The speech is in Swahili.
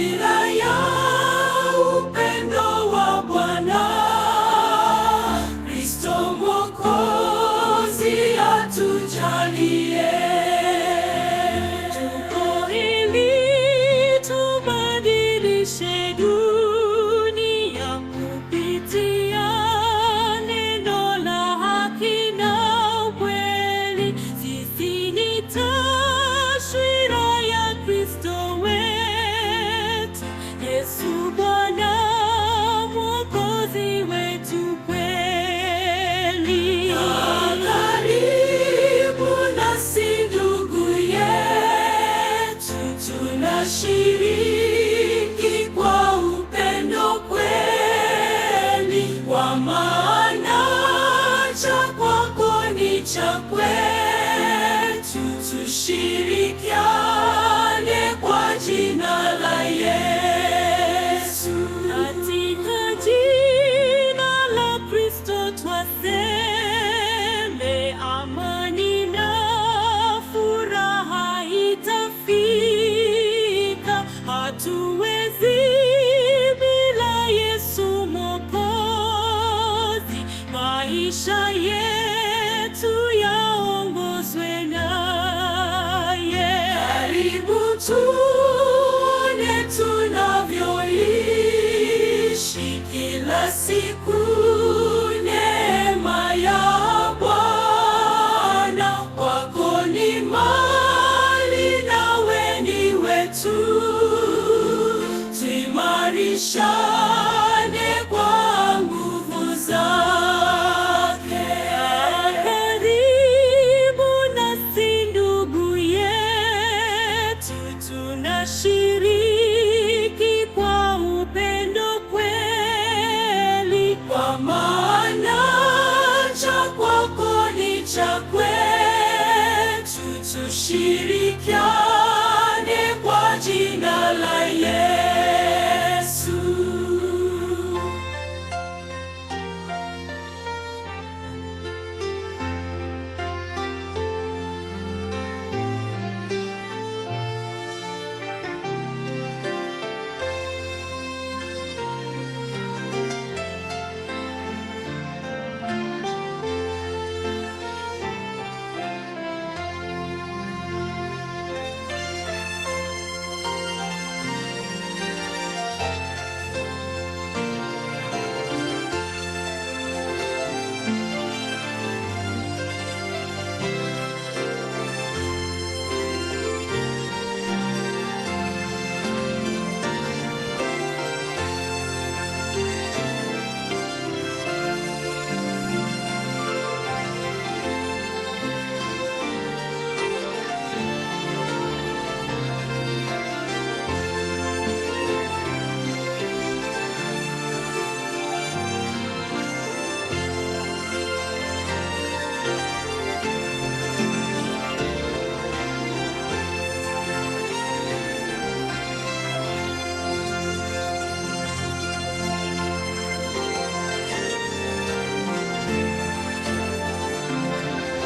taswira ya upendo wa Bwana Kristo Mwokozi atujalie. Tuko ili tubadilishe dunia kupitia neno la haki na ukweli. Sisi ni taswira ya Kristo wetu, Yesu Bwana Mwokozi wetu kweli. Karibu nasi ndugu yetu, tunashiriki kwa upendo kweli, kwa maana cha kwako ni cha kwetu. Tushirikiane kwa jina la Yesu. Katika jina la Kristo twaseme, amani na furaha itafika. Hatuwezi bila Yesu Mwokozi, maisha yetu yaongozwe naye. Karibu tuone tunavyoishi kila siku neema ya Bwana. Wako ni mali nawe ni wetu, tuimarishane kwa nguvu zake. Karibu nasi ndugu yetu, tunashiriki kwa upendo kweli, kwa maana cha kwako ni cha kwetu. Tushiriki